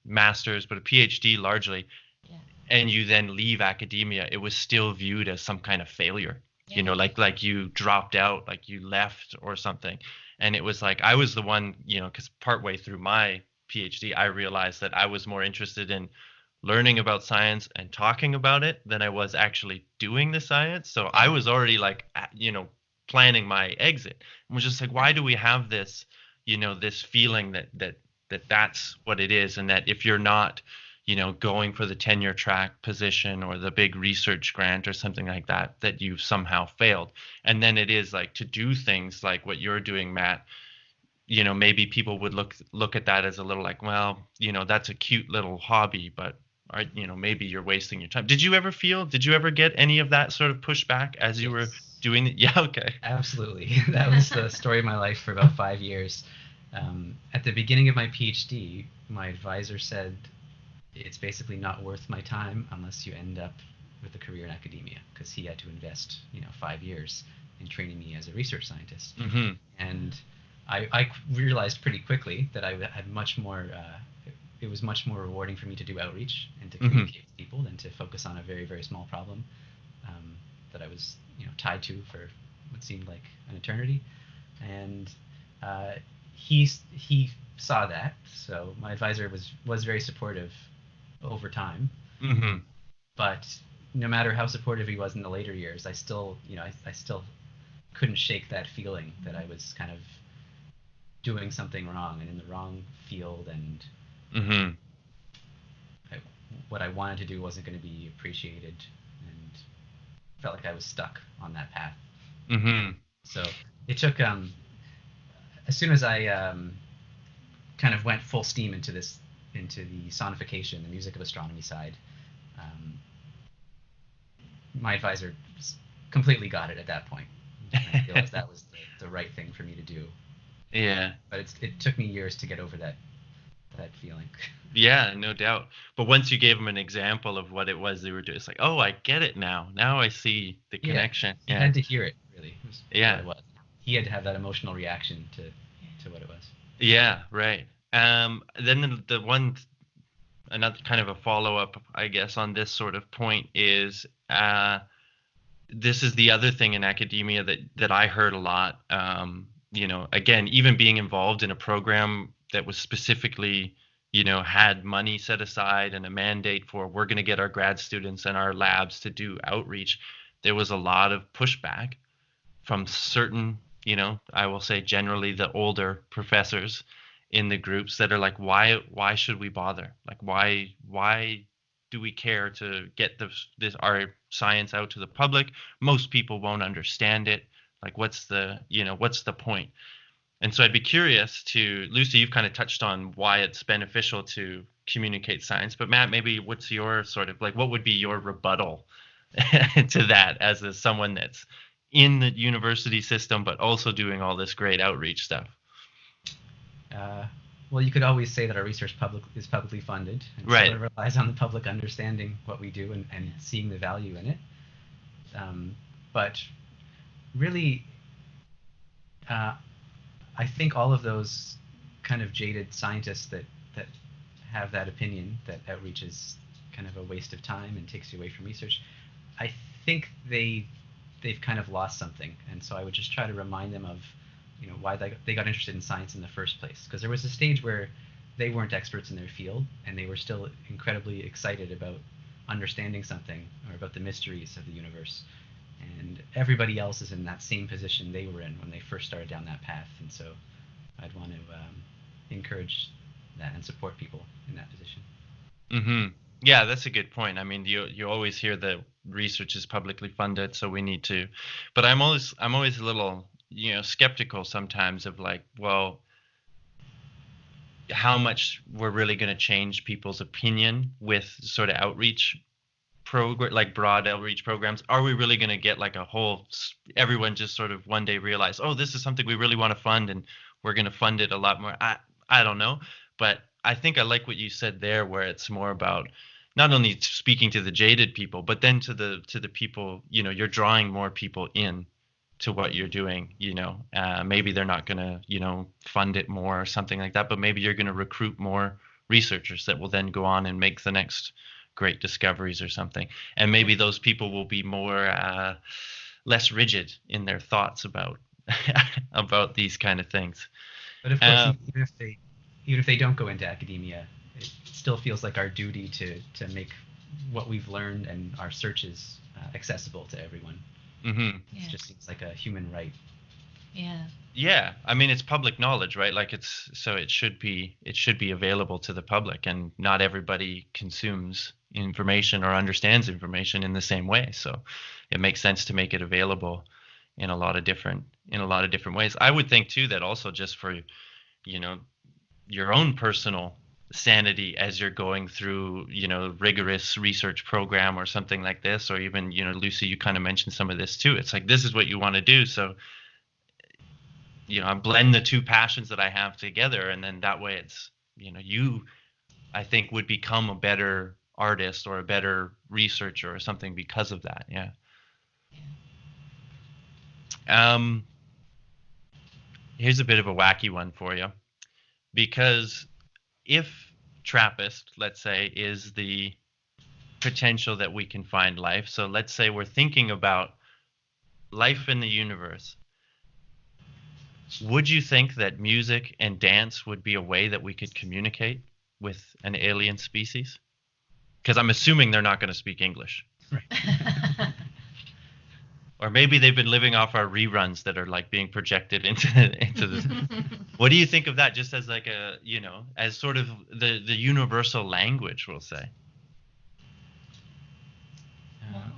masters, but a PhD largely, Yeah. and you then leave academia, it was still viewed as some kind of failure. Yeah. Like you dropped out, like you left or something. And it was like I was the one, because partway through my PhD, I realized that I was more interested in learning about science and talking about it than I was actually doing the science. So I Yeah. was already like, planning my exit, and was just like, why do we have this, this feeling that's what it is, and that if you're not going for the tenure track position or the big research grant or something like that, that you've somehow failed. And then it is like, to do things like what you're doing, Matt, maybe people would look at that as a little like, well, that's a cute little hobby, but maybe you're wasting your time. Did you ever get any of that sort of pushback as you were Yes. doing it? Yeah, okay. Absolutely. That was the story of my life for about 5 years. At the beginning of my PhD, my advisor said it's basically not worth my time unless you end up with a career in academia, because he had to invest, 5 years in training me as a research scientist. Mhm. And I realized pretty quickly that I had much more. It was much more rewarding for me to do outreach and to Mhm. communicate with people than to focus on a very, very small problem that I was tied to for what seemed like an eternity. And uh, he saw that, so my advisor was very supportive over time. Mhm. But no matter how supportive he was in the later years, I still couldn't shake that feeling that I was kind of doing something wrong and in the wrong field, and Mhm. I, what I wanted to do wasn't going to be appreciated, and felt like I was stuck on that path. Mhm. So it took as soon as I kind of went full steam into the sonification, the music of astronomy side. Um, my advisor completely got it at that point, and realized that was the right thing for me to do. Yeah. But it took me years to get over that feeling. Yeah, no doubt. But once you gave them an example of what it was they were doing, it's like, oh, I get it now. Now I see the Yeah, connection. he Yeah. had to hear it, really, was what Yeah. it was. He had to have that emotional reaction to what it was. Yeah, right. Then the one, another kind of a follow up, I guess, on this sort of point is, this is the other thing in academia that I heard a lot. Again, even being involved in a program that was specifically, had money set aside and a mandate for, we're going to get our grad students and our labs to do outreach. There was a lot of pushback from certain, I will say generally the older professors in the groups, that are like, why should we bother? Like, why do we care to get this our science out to the public? Most people won't understand it. Like, what's the point? And so I'd be curious to, Lucy, you've kind of touched on why it's beneficial to communicate science, but Matt, maybe what's your sort of like, what would be your rebuttal to that, as someone that's in the university system but also doing all this great outreach stuff? Uh, well, you could always say that our research is publicly funded, and so Right. it relies on the public understanding what we do and seeing the value in it. Um, but really, uh, I think all of those kind of jaded scientists that have that opinion that outreach is kind of a waste of time and takes you away from research, I think they've kind of lost something, and so I would just try to remind them of, why they got interested in science in the first place. Because there was a stage where they weren't experts in their field, and they were still incredibly excited about understanding something or about the mysteries of the universe. And everybody else is in that same position they were in when they first started down that path. And so I'd want to encourage that and support people in that position. Mm-hmm. Yeah, that's a good point. I mean, you always hear that research is publicly funded, so we need to. But I'm always a little, skeptical sometimes of like, well, how much we're really going to change people's opinion with sort of outreach program, like broad outreach programs. Are we really going to get like a whole everyone just sort of one day realize, oh, this is something we really want to fund, and we're going to fund it a lot more? I don't know, but I think I like what you said there, where it's more about not only speaking to the jaded people, but then to the people, you're drawing more people in to what you're doing. Maybe they're not going to fund it more or something like that, but maybe you're going to recruit more researchers that will then go on and make the next great discoveries or something. And maybe those people will be more less rigid in their thoughts about about these kind of things. But of course, Um, even if they don't go into academia, it still feels like our duty to make what we've learned and our searches accessible to everyone. mhm. It just seems like a human right. Yeah. Yeah, I mean it's public knowledge, right? Like it should be available to the public, and not everybody consumes information or understands information in the same way. So it makes sense to make it available in a lot of different ways. I would think too that also just for you know your own personal sanity as you're going through rigorous research program or something like this, or even Lucy, you kind of mentioned some of this too. It's like this is what you want to do, so I blend the two passions that I have together, and then that way it's you, I think, would become a better artist or a better researcher or something because of that. Yeah. um Here's a bit of a wacky one for you, because if Trappist, let's say, is the potential that we can find life, so let's say we're thinking about life in the universe, would you think that music and dance would be a way that we could communicate with an alien species? Because I'm assuming they're not going to speak English. Right. Or maybe they've been living off our reruns that are like being projected into this. What do you think of that, just as like as sort of the universal language, we'll say? Uh,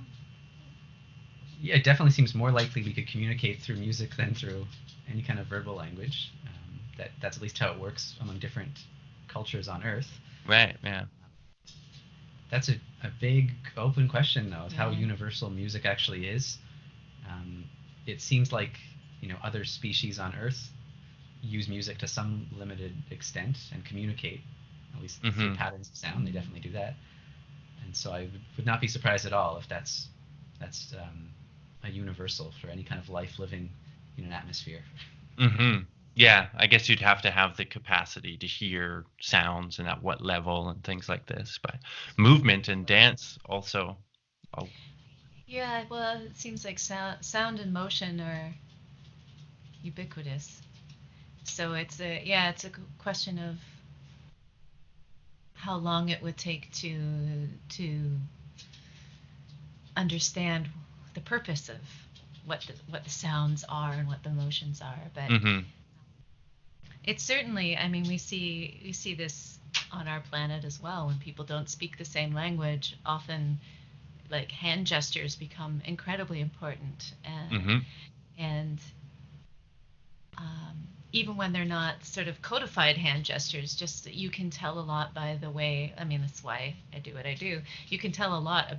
yeah, it definitely seems more likely we could communicate through music than through any kind of verbal language. That's at least how it works among different cultures on Earth. Right, yeah. That's a big open question, though, is how Yeah. universal music actually is. It seems like other species on Earth use music to some limited extent and communicate, at least through Hmm. patterns of sound. They definitely do that, and so I would not be surprised at all if that's a universal for any kind of life living in an atmosphere. Hmm. Yeah, I guess you'd have to have the capacity to hear sounds and at what level and things like this. But movement and dance also. Oh, Yeah, well, it seems like sound and motion are ubiquitous. So it's a question of how long it would take to understand the purpose of what the sounds are and what the motions are. But hmm. it's certainly, I mean, we see this on our planet as well. When people don't speak the same language, often like hand gestures become incredibly important, Hmm. and even when they're not sort of codified hand gestures, just that you can tell a lot by the way. I mean, that's why I do what I do. You can tell a lot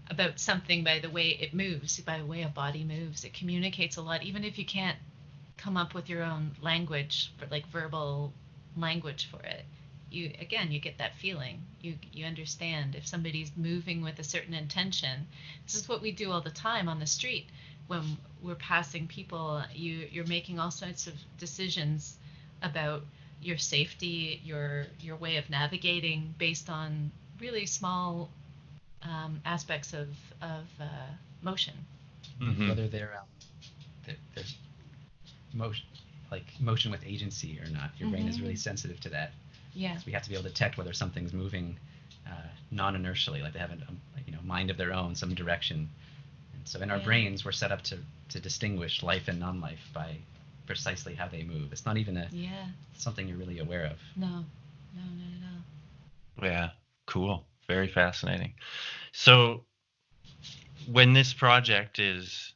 about something by the way it moves, by the way a body moves. It communicates a lot, even if you can't come up with your own language, for like verbal language for it. You get that feeling. You understand if somebody's moving with a certain intention. This is what we do all the time on the street when we're passing people. You're making all sorts of decisions about your safety, your way of navigating based on really small aspects of motion. Mm-hmm. Whether there's motion, like motion with agency or not. Your brain is really sensitive to that. Yeah. We have to be able to detect whether something's moving non-inertially, like they have a mind of their own, some direction. And so in our brains, we're set up to distinguish life and non-life by precisely how they move. It's not even something you're really aware of. No, not at all. Yeah, cool. Very fascinating. So when this project is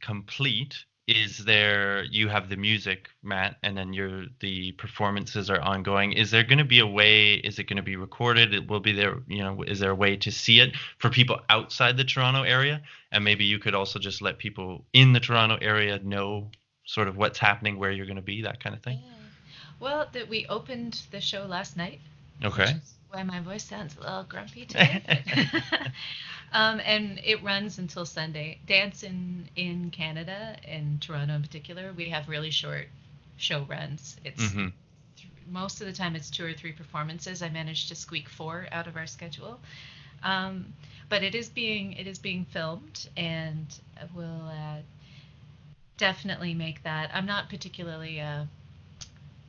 complete, you have the music, Matt, and then the performances are ongoing. Is there going to be a way, is it going to be recorded? It will be there, is there a way to see it for people outside the Toronto area? And maybe you could also just let people in the Toronto area know sort of what's happening, where you're going to be, that kind of thing. Yeah. Well, we opened the show last night. Okay. Which is why my voice sounds a little grumpy today. And it runs until Sunday. Dance in Canada, in Toronto in particular, we have really short show runs. It's most of the time it's 2 or 3 performances. I managed to squeak 4 out of our schedule. But it is being filmed, and we'll definitely make that. I'm not particularly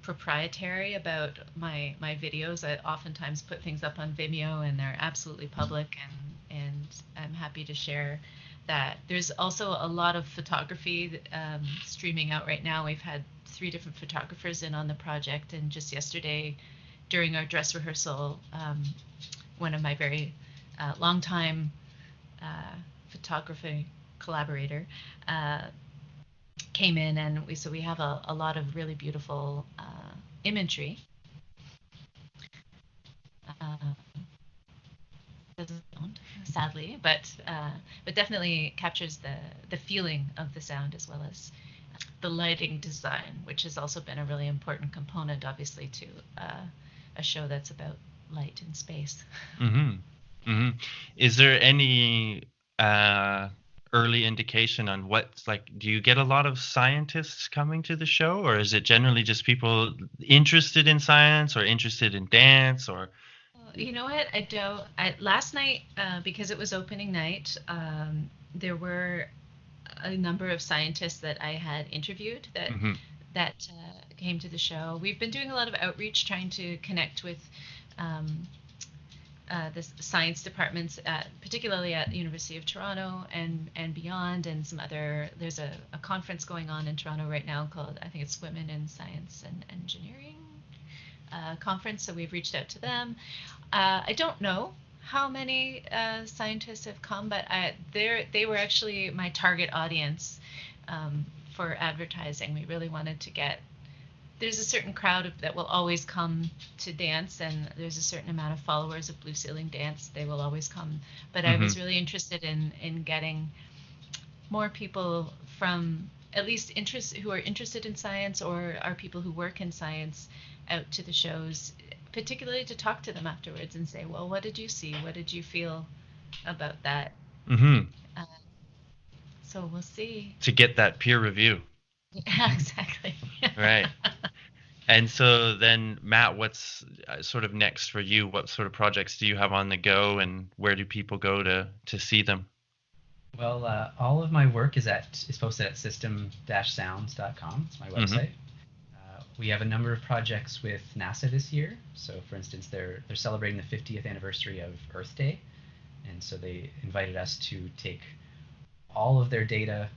proprietary about my videos. I oftentimes put things up on Vimeo, and they're absolutely public, and I'm happy to share that. There's also a lot of photography streaming out right now. We've had 3 different photographers in on the project, and just yesterday during our dress rehearsal, one of my very longtime photography collaborator came in, and we have a lot of really beautiful imagery. Doesn't sound, sadly, but definitely captures the feeling of the sound, as well as the lighting design, which has also been a really important component, obviously, to a show that's about light and space. Is there any early indication on what's like? Do you get a lot of scientists coming to the show, or is it generally just people interested in science or interested in dance? Or you know what? I don't. Last night, because it was opening night, there were a number of scientists that I had interviewed that came to the show. We've been doing a lot of outreach, trying to connect with the science departments, particularly at the University of Toronto and beyond, and some other. There's a conference going on in Toronto right now called, I think it's Women in Science and Engineering conference. So we've reached out to them. I don't know how many scientists have come, but they were actually my target audience for advertising. We really wanted to get. There's a certain crowd that will always come to dance, and there's a certain amount of followers of Blue Ceiling Dance. They will always come. But I was really interested in getting more people from at least who are interested in science or are people who work in science out to the shows, particularly to talk to them afterwards and say, well, what did you see? What did you feel about that? So we'll see. To get that peer review. Yeah, exactly. Right. And so then, Matt, what's sort of next for you? What sort of projects do you have on the go, and where do people go to see them? Well, all of my work is posted at system-sounds.com. It's my website. We have a number of projects with NASA this year. So, for instance, they're celebrating the 50th anniversary of Earth Day, and so they invited us to take all of their data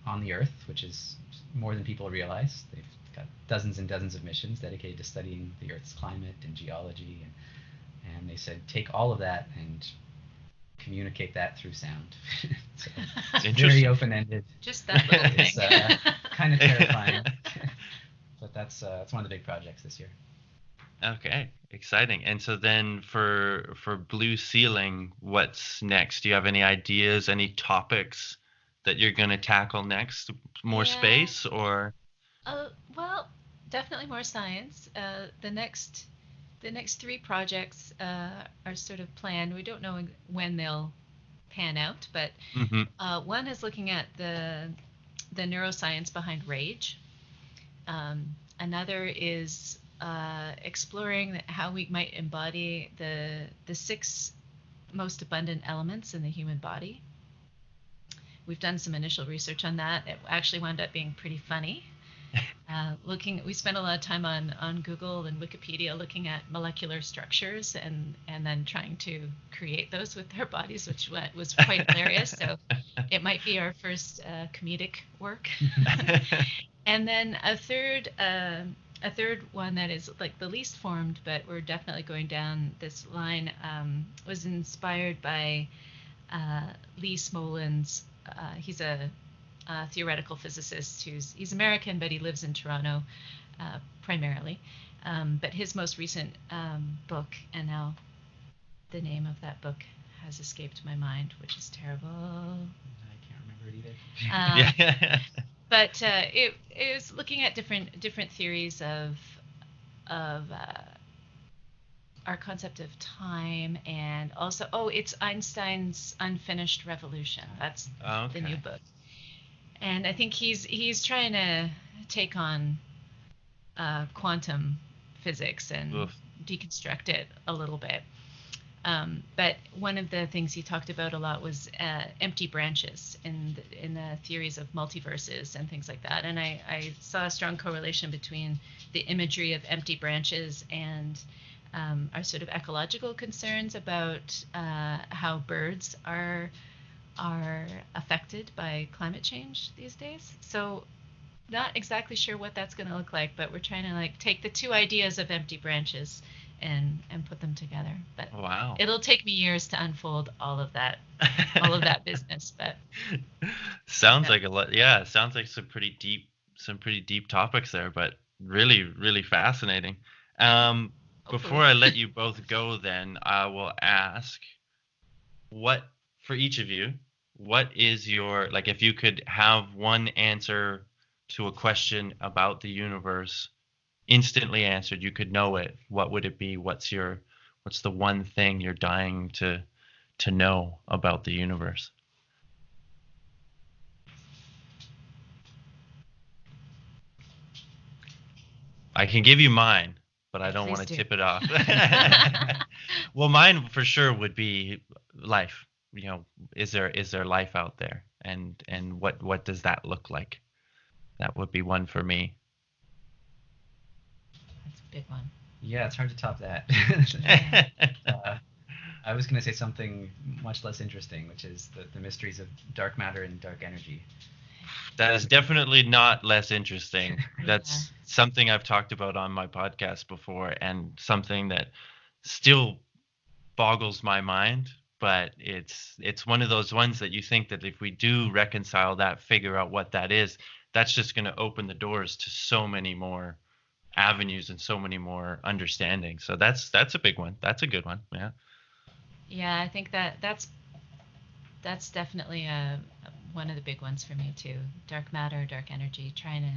on the Earth, which is more than people realize. They've got dozens and dozens of missions dedicated to studying the Earth's climate and geology, and they said take all of that and communicate that through sound. So it's very open-ended. Just that little thing. It's kind of terrifying. But that's one of the big projects this year. Okay, exciting. And so then for Blue Ceiling, what's next? Do you have any ideas, any topics that you're going to tackle next? More space, or? Well, definitely more science. The next 3 projects are sort of planned. We don't know when they'll pan out, but one is looking at the neuroscience behind rage. Another is exploring how we might embody the 6 most abundant elements in the human body. We've done some initial research on that. It actually wound up being pretty funny. We spent a lot of time on Google and Wikipedia looking at molecular structures and then trying to create those with their bodies, which was quite hilarious. So it might be our first comedic work. And then a third one that is like the least formed, but we're definitely going down this line, was inspired by Lee Smolin's. He's a theoretical physicist he's American, but he lives in Toronto primarily. But his most recent book, and now the name of that book has escaped my mind, which is terrible. I can't remember it either. Yeah. But it is looking at different theories of our concept of time, and also it's Einstein's Unfinished Revolution. That's the new book. And I think he's trying to take on quantum physics and deconstruct it a little bit. But one of the things he talked about a lot was empty branches in the theories of multiverses and things like that. And I saw a strong correlation between the imagery of empty branches and our sort of ecological concerns about how birds are affected by climate change these days. So not exactly sure what that's going to look like, but we're trying to like take the two ideas of empty branches and put them together. But Wow. It'll take me years to unfold all of that business. But sounds like a lot. Yeah, sounds like some pretty deep topics there, but really, really fascinating. Before I let you both go, then I will ask, for each of you, what is your, like, if you could have one answer to a question about the universe instantly answered, you could know it, what would it be? What's the one thing you're dying to know about the universe? I can give you mine, but I don't want to tip it off. Well, mine for sure would be life. Is there life out there, and what does that look like? That would be one for me. That's a big one. Yeah, it's hard to top that. I was going to say something much less interesting, which is the mysteries of dark matter and dark energy. That is definitely not less interesting. That's something I've talked about on my podcast before, and something that still boggles my mind. But it's one of those ones that you think that if we do reconcile that, figure out what that is, that's just going to open the doors to so many more avenues and so many more understandings. So that's a big one. That's a good one. Yeah. Yeah, I think that's definitely one of the big ones for me too. Dark matter, dark energy, trying to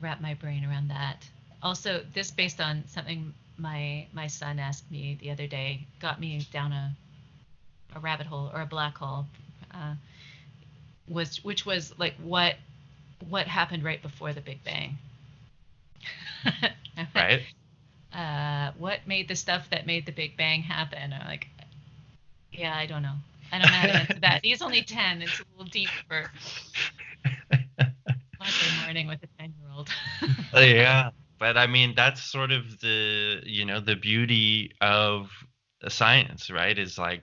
wrap my brain around that. Also, this based on something my son asked me the other day, got me down a rabbit hole, or a black hole, which was like what happened right before the Big Bang. Right. What made the stuff that made the Big Bang happen? I'm like, yeah, I don't know. I don't know how to answer that. He's only 10. It's a little deep for Monday morning with a 10-year-old. Yeah, but I mean that's sort of the beauty of science, right? Is like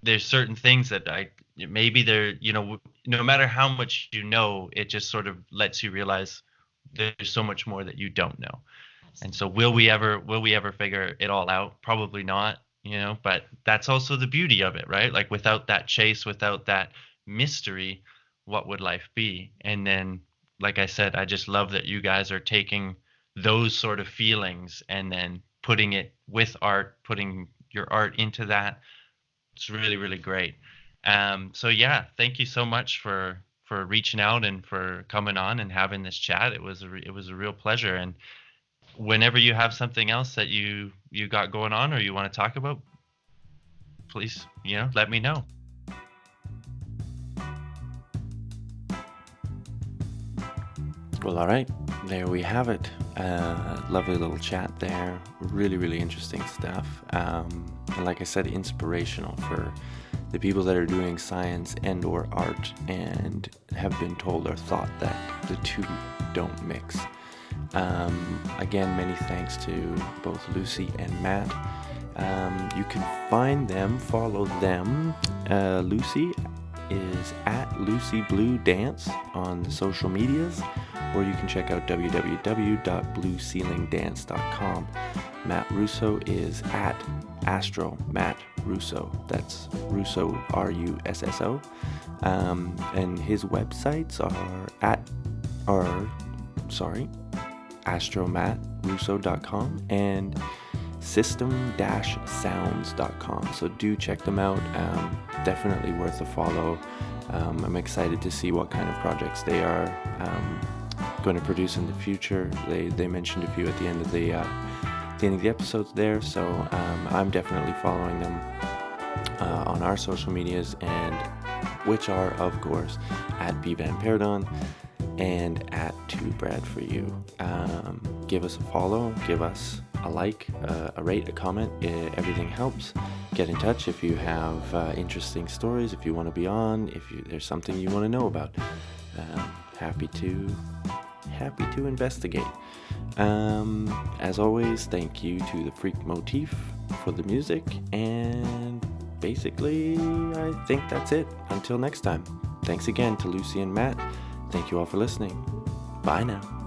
there's certain things that maybe they're no matter how much it just sort of lets you realize there's so much more that you don't know. Absolutely. And so will we ever figure it all out? Probably not, but that's also the beauty of it, right? Like without that chase, without that mystery, what would life be? And then, like I said, I just love that you guys are taking those sort of feelings and then putting it with art, putting your art into that. It's really, really great. So yeah, thank you so much for reaching out and for coming on and having this chat. It was a real pleasure. And whenever you have something else that you got going on or you want to talk about, please, let me know. Well, all right, there we have it. Lovely little chat there. Really, really interesting stuff. And like I said, inspirational for the people that are doing science and or art and have been told or thought that the two don't mix. Again, many thanks to both Lucy and Matt. You can find them, follow them. Lucy is at Lucy Blue Dance on the social medias, or you can check out www.blueceilingdance.com. Matt Russo is at Astro Matt Russo. That's Russo, Russo. And his websites are astromattrusso.com and system-sounds.com. So do check them out. Definitely worth a follow. I'm excited to see what kind of projects they are going to produce in the future. They mentioned a few at the end of the episodes there, so I'm definitely following them on our social medias, and which are of course at bvanperdon and at 2brad for you. Give us a follow, give us a like, a rate, a comment. Everything helps. Get in touch if you have interesting stories, if you want to be on, if there's something you want to know about. Happy to investigate. As always, thank you to the Freak Motif for the music, and basically I think that's it. Until next time, thanks again to Lucy and Matt. Thank you all for listening. Bye now.